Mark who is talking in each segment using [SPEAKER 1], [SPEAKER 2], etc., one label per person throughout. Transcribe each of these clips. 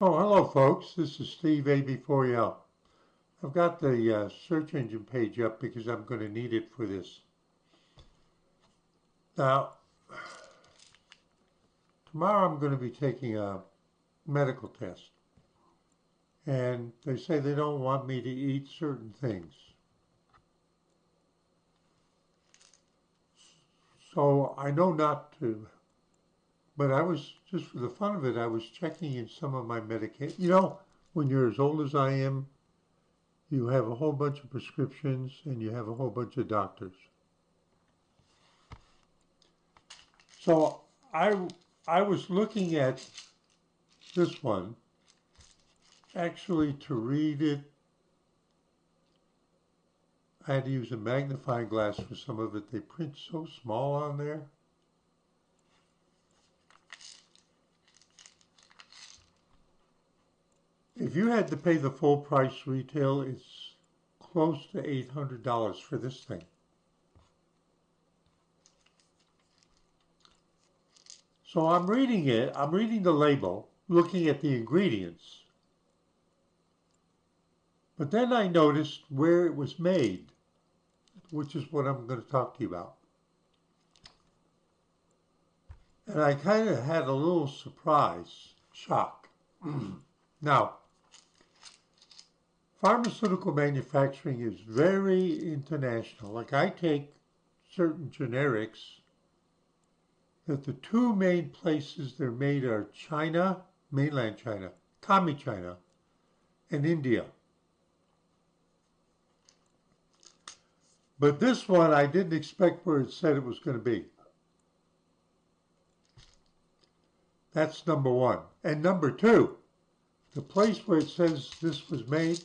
[SPEAKER 1] Oh, hello, folks. This is Steve AB4L. I've got the search engine page up because I'm going to need it for this. Now, tomorrow I'm going to be taking a medical test, and they say they don't want me to eat certain things. So I know not to, but I was, just for the fun of it, I was checking in some of my medication. When you're as old as I am, you have a whole bunch of prescriptions and you have a whole bunch of doctors. So I I was looking at this one. Actually, to read it, I had to use a magnifying glass for some of it. They print so small on there. If you had to pay the full price retail, it's close to $800 for this thing. So I'm reading it, I'm reading the label, looking at the ingredients. But then I noticed where it was made, which is what I'm going to talk to you about. And I kind of had a little surprise, shock. Now, pharmaceutical manufacturing is very international. Like I take certain generics that the two main places they're made are China, mainland China, Kami China, and India. But this one I didn't expect where it said it was going to be. That's number one. And number two, the place where it says this was made,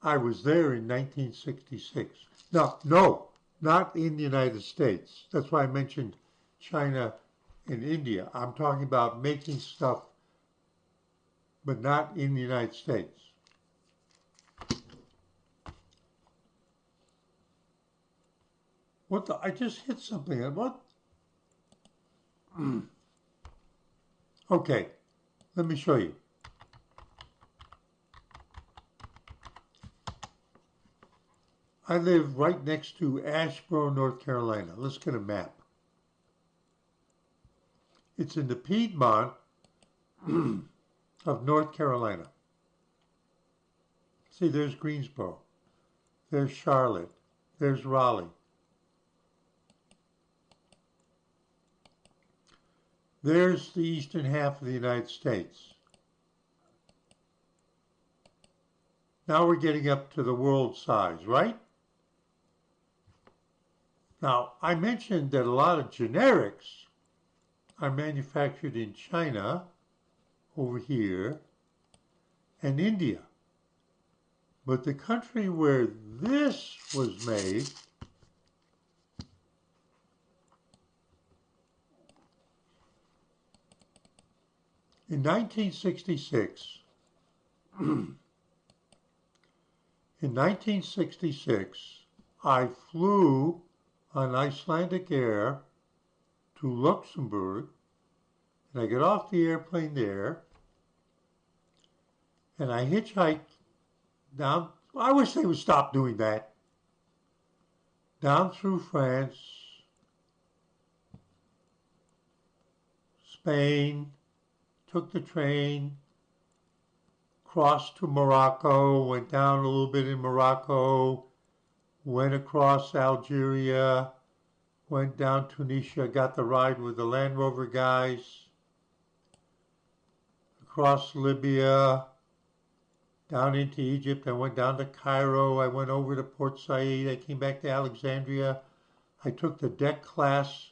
[SPEAKER 1] I was there in 1966. No, not in the United States. That's why I mentioned China and India. I'm talking about making stuff, but not in the United States. What the? I just hit something. What? Okay, let me show you. I live right next to Asheboro, North Carolina. Let's get a map. It's in the Piedmont of North Carolina. See, there's Greensboro. There's Charlotte. There's Raleigh. There's the eastern half of the United States. Now we're getting up to the world size, right? Now, I mentioned that a lot of generics are manufactured in China, over here, and India. But the country where this was made in 1966, in 1966, I flew on Icelandic Air to Luxembourg, and I got off the airplane there, and I hitchhiked down. I wish they would stop doing that. Down through France, Spain, took the train, crossed to Morocco, went down a little bit in Morocco, went across Algeria, went down Tunisia, got the ride with the Land Rover guys, across Libya, down into Egypt. I went down to Cairo. I went over to Port Said. I came back to Alexandria. I took the deck class.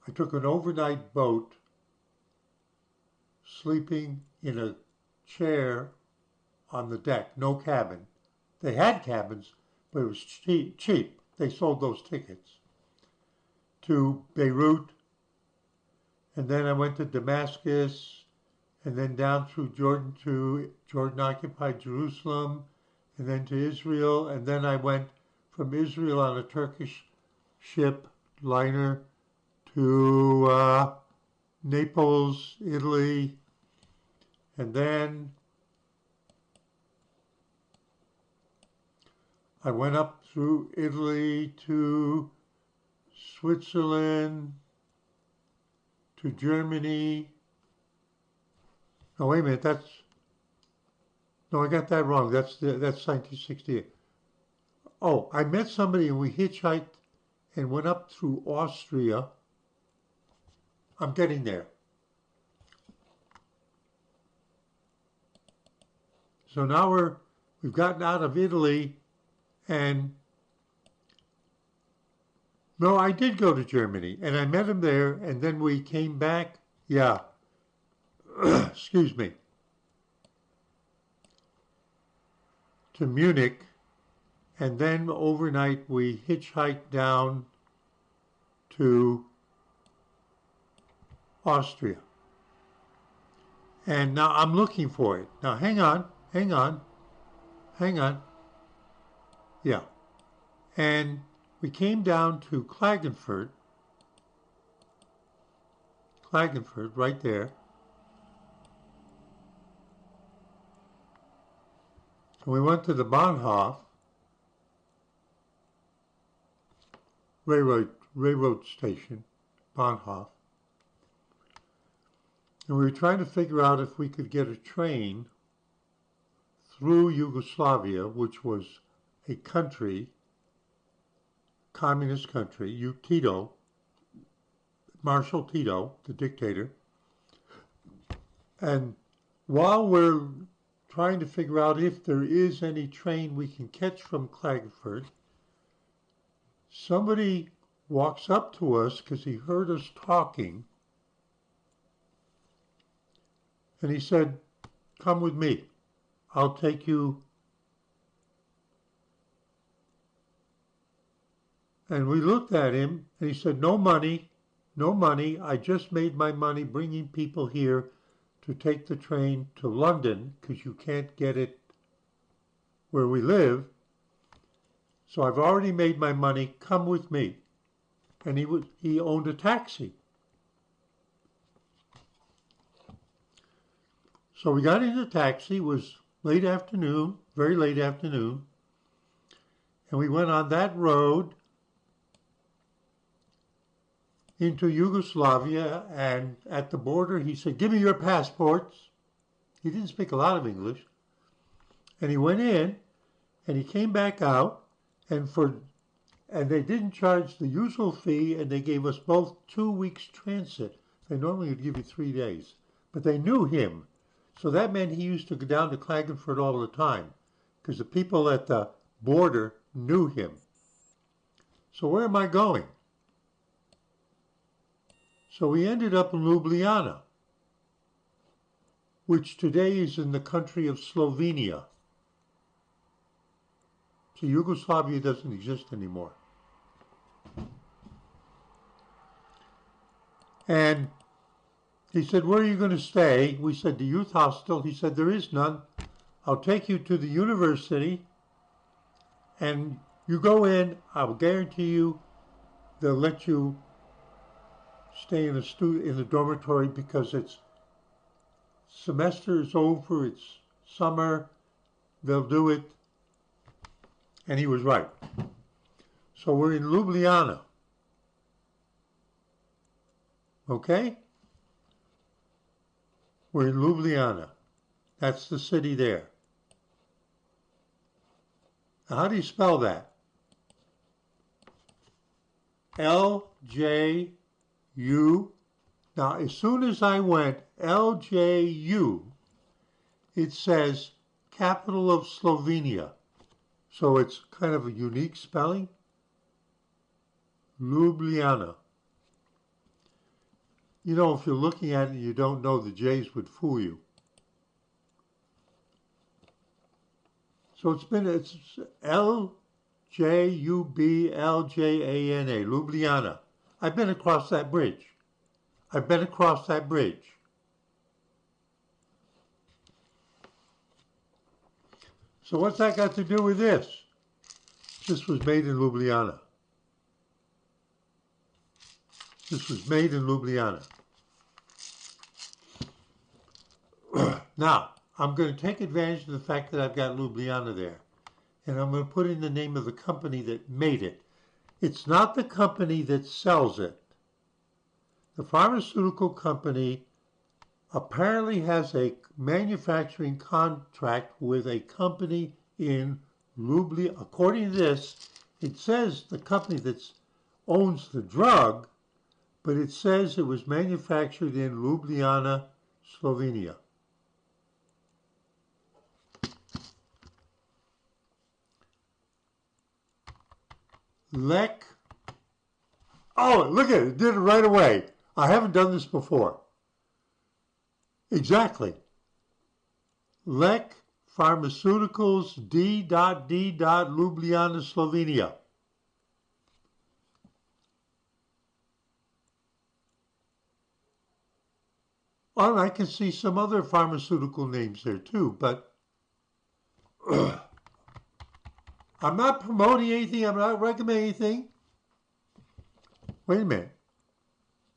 [SPEAKER 1] I took an overnight boat, sleeping in a chair on the deck, no cabin. They had cabins, but it was cheap. They sold those tickets to Beirut, and then I went to Damascus, and then down through Jordan to Jordan-occupied Jerusalem, and then to Israel, and then I went from Israel on a Turkish ship liner to Naples, Italy, And then I went up through Italy to Switzerland, to Germany. No, wait a minute, no, I got that wrong. That's 1968. Oh, I met somebody and we hitchhiked and went up through Austria. I'm getting there. So now we've gotten out of Italy, and no, I did go to Germany and I met him there, and then we came back. Yeah, excuse me, to Munich, and then overnight we hitchhiked down to Austria. And now I'm looking for it. Now hang on. Yeah. And we came down to Klagenfurt right there. And we went to the Bahnhof, railroad station, Bahnhof. And we were trying to figure out if we could get a train through Yugoslavia, which was a country, communist country, Tito, Marshal Tito, the dictator. And while we're trying to figure out if there is any train we can catch from Klagenfurt, somebody walks up to us because he heard us talking, and he said, "Come with me. I'll take you." And we looked at him, and he said, "No money, no money. I just made my money bringing people here to take the train to London because you can't get it where we live. So I've already made my money. Come with me." And he owned a taxi. So we got in the taxi. It was late afternoon, very late afternoon, and we went on that road into Yugoslavia, and at the border he said, "Give me your passports." He didn't speak a lot of English. And he went in, and he came back out, and they didn't charge the usual fee, and they gave us both 2 weeks transit. They normally would give you 3 days, but they knew him. So that meant he used to go down to Klagenfurt all the time because the people at the border knew him. So where am I going? So we ended up in Ljubljana, which today is in the country of Slovenia. So Yugoslavia doesn't exist anymore. And he said, "Where are you going to stay?" We said, "The youth hostel." He said, "There is none. I'll take you to the university, and you go in. I'll guarantee you they'll let you stay in the dormitory because it's semester is over, it's summer, they'll do it." And he was right. So we're in Ljubljana. Okay? We're in Ljubljana. That's the city there. Now, how do you spell that? L-J-U. Now, as soon as I went L-J-U, it says capital of Slovenia. So it's kind of a unique spelling. Ljubljana. You know, if you're looking at it and you don't know, the J's would fool you. So it's L-J-U-B-L-J-A-N-A, Ljubljana. I've been across that bridge. So what's that got to do with this? This was made in Ljubljana. Now, I'm going to take advantage of the fact that I've got Ljubljana there. And I'm going to put in the name of the company that made it. It's not the company that sells it. The pharmaceutical company apparently has a manufacturing contract with a company in Ljubljana. According to this, it says the company that owns the drug, but it says it was manufactured in Ljubljana, Slovenia. Lek. Oh, look at it. It did it right away. I haven't done this before. Exactly. Lek Pharmaceuticals D.D. Ljubljana, Slovenia. Well, I can see some other pharmaceutical names there too, but I'm not promoting anything. I'm not recommending anything. Wait a minute.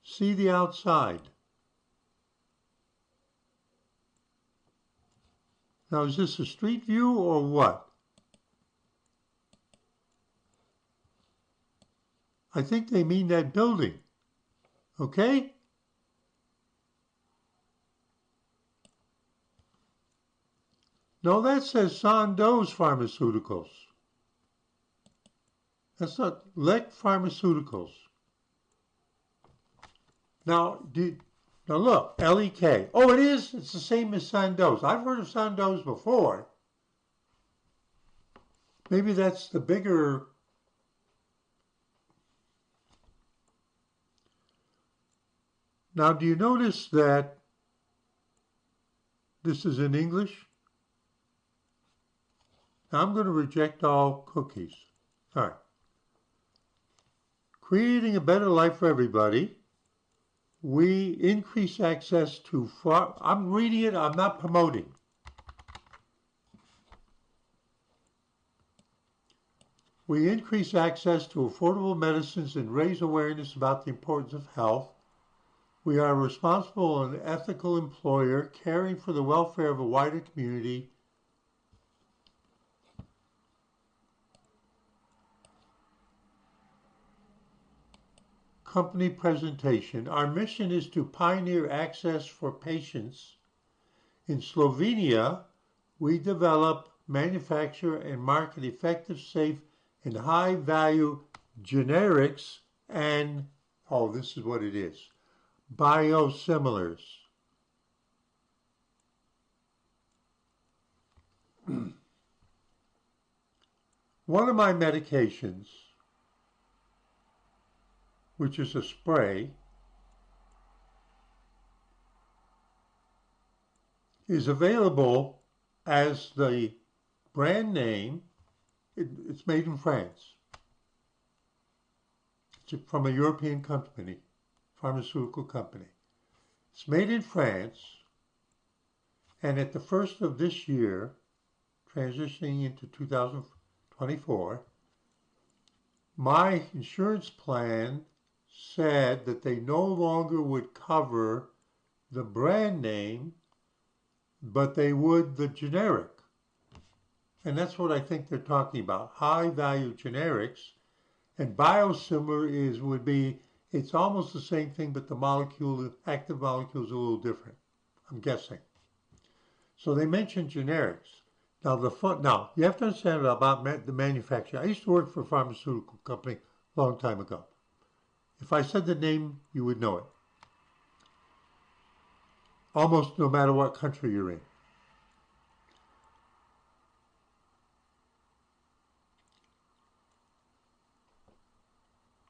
[SPEAKER 1] See the outside. Now, is this a street view or what? I think they mean that building. Okay? No, that says Sandoz Pharmaceuticals. That's not Lek Pharmaceuticals. Now look, L-E-K. Oh, it is? It's the same as Sandoz. I've heard of Sandoz before. Maybe that's the bigger... Now, do you notice that this is in English? Now, I'm going to reject all cookies. All right. Creating a better life for everybody. We increase access to... I'm reading it. I'm not promoting. We increase access to affordable medicines and raise awareness about the importance of health. We are a responsible and ethical employer, caring for the welfare of a wider community. Company presentation. Our mission is to pioneer access for patients. In Slovenia, we develop, manufacture, and market effective, safe, and high-value generics and, oh, this is what it is, biosimilars. One of my medications, which is a spray, is available as the brand name. It's made in France. It's from a European company, pharmaceutical company. It's made in France, and at the first of this year, transitioning into 2024, my insurance plan said that they no longer would cover the brand name, but they would the generic. And that's what I think they're talking about, high-value generics. And biosimilar would be, it's almost the same thing, but the molecule, active molecule is a little different, I'm guessing. So they mentioned generics. Now, you have to understand about the manufacturer. I used to work for a pharmaceutical company a long time ago. If I said the name, you would know it. Almost no matter what country you're in.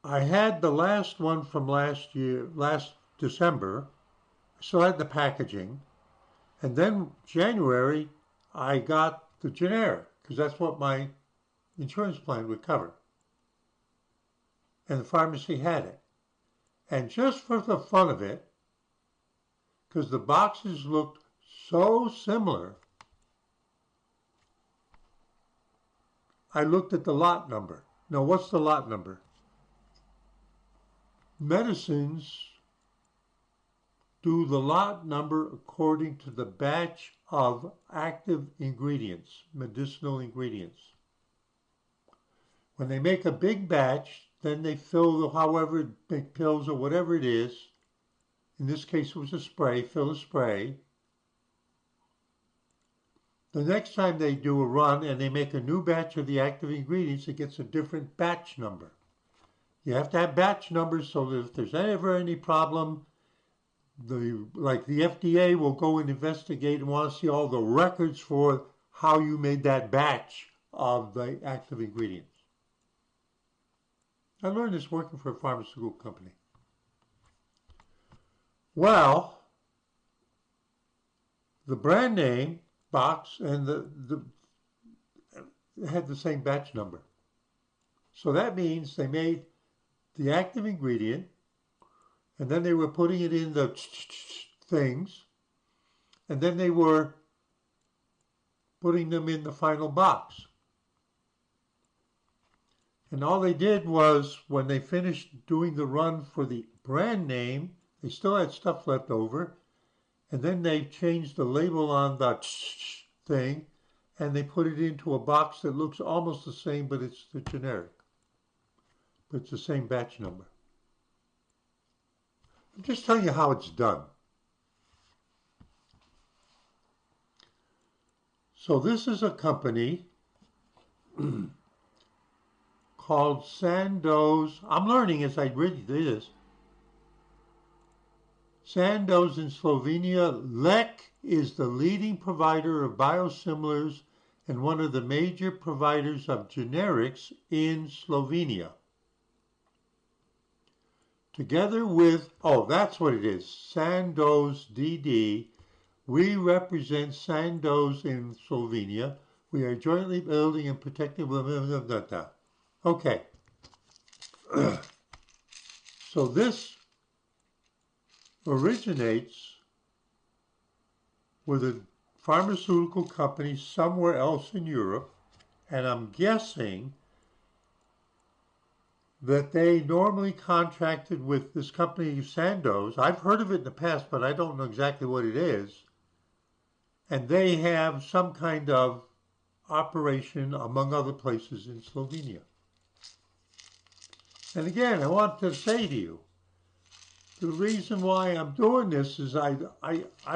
[SPEAKER 1] I had the last one from last December. I still had the packaging. And then January, I got the generic, because that's what my insurance plan would cover. And the pharmacy had it. And just for the fun of it, because the boxes looked so similar, I looked at the lot number. Now, what's the lot number? Medicines do the lot number according to the batch of active ingredients, medicinal ingredients. When they make a big batch, then they fill however big pills or whatever it is. In this case, it was a spray, fill a spray. The next time they do a run and they make a new batch of the active ingredients, it gets a different batch number. You have to have batch numbers so that if there's ever any problem, like the FDA will go and investigate and want to see all the records for how you made that batch of the active ingredients. I learned this working for a pharmaceutical company. Well, the brand name box and had the same batch number. So that means they made the active ingredient and then they were putting it in the things and then they were putting them in the final box. And all they did was when they finished doing the run for the brand name, they still had stuff left over. And then they changed the label on the thing and they put it into a box that looks almost the same, but it's the generic. But it's the same batch number. I'm just telling you how it's done. So this is a company called Sandoz. I'm learning as I read this. Sandoz in Slovenia. Lek is the leading provider of biosimilars and one of the major providers of generics in Slovenia. Together with, oh, that's what it is, Sandoz DD, we represent Sandoz in Slovenia. We are jointly building and protecting. Okay. So this originates with a pharmaceutical company somewhere else in Europe, and I'm guessing that they normally contracted with this company Sandoz. I've heard of it in the past, but I don't know exactly what it is. And they have some kind of operation, among other places, in Slovenia. And again, I want to say to you, the reason why I'm doing this is I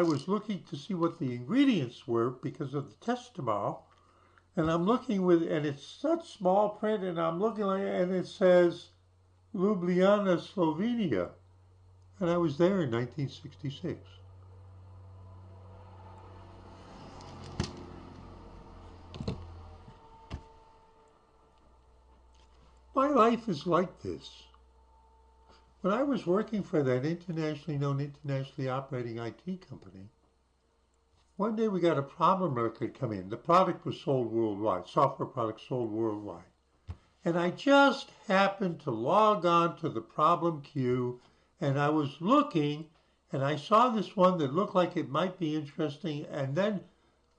[SPEAKER 1] was looking to see what the ingredients were because of the test tomorrow. And I'm looking and it's such small print, and I'm looking and it says Ljubljana, Slovenia. And I was there in 1966. My life is like this. When I was working for that internationally known, internationally operating IT company, one day we got a problem record come in. The product was sold worldwide, software product sold worldwide. And I just happened to log on to the problem queue, and I was looking, and I saw this one that looked like it might be interesting, and then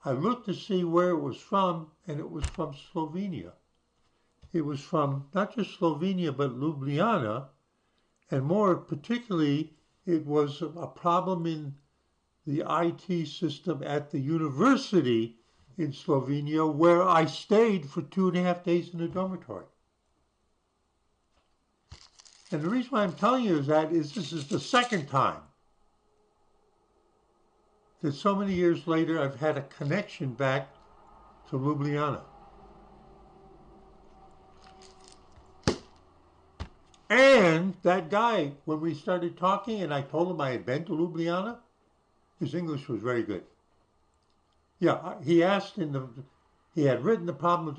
[SPEAKER 1] I looked to see where it was from, and it was from Slovenia. It was from not just Slovenia, but Ljubljana, and more particularly, it was a problem in the IT system at the university in Slovenia, where I stayed for 2.5 days in a dormitory. And the reason why I'm telling you that is this is the second time that so many years later I've had a connection back to Ljubljana. And that guy, when we started talking and I told him I had been to Ljubljana, his English was very good. Yeah, he asked he had written the problem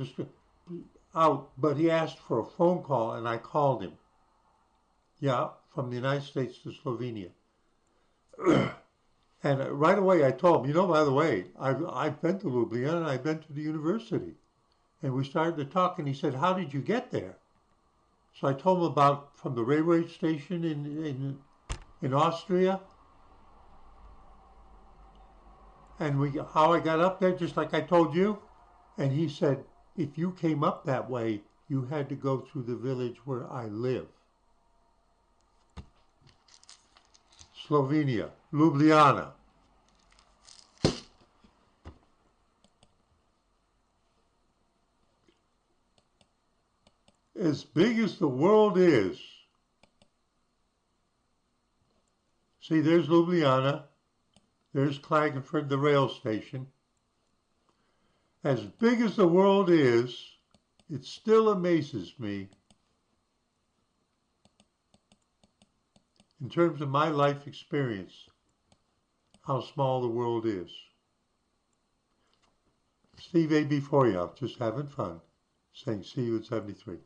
[SPEAKER 1] out, but he asked for a phone call and I called him. Yeah, from the United States to Slovenia. And right away I told him, by the way, I've been to Ljubljana and I've been to the university. And we started to talk and he said, how did you get there? So I told him about from the railway station in Austria. And how I got up there, just like I told you. And he said, if you came up that way, you had to go through the village where I live. Slovenia. Ljubljana. As big as the world is. See, there's Ljubljana. There's Klagenfurt, the rail station. As big as the world is, it still amazes me in terms of my life experience, how small the world is. Steve A. before you, just having fun, saying see you at 73.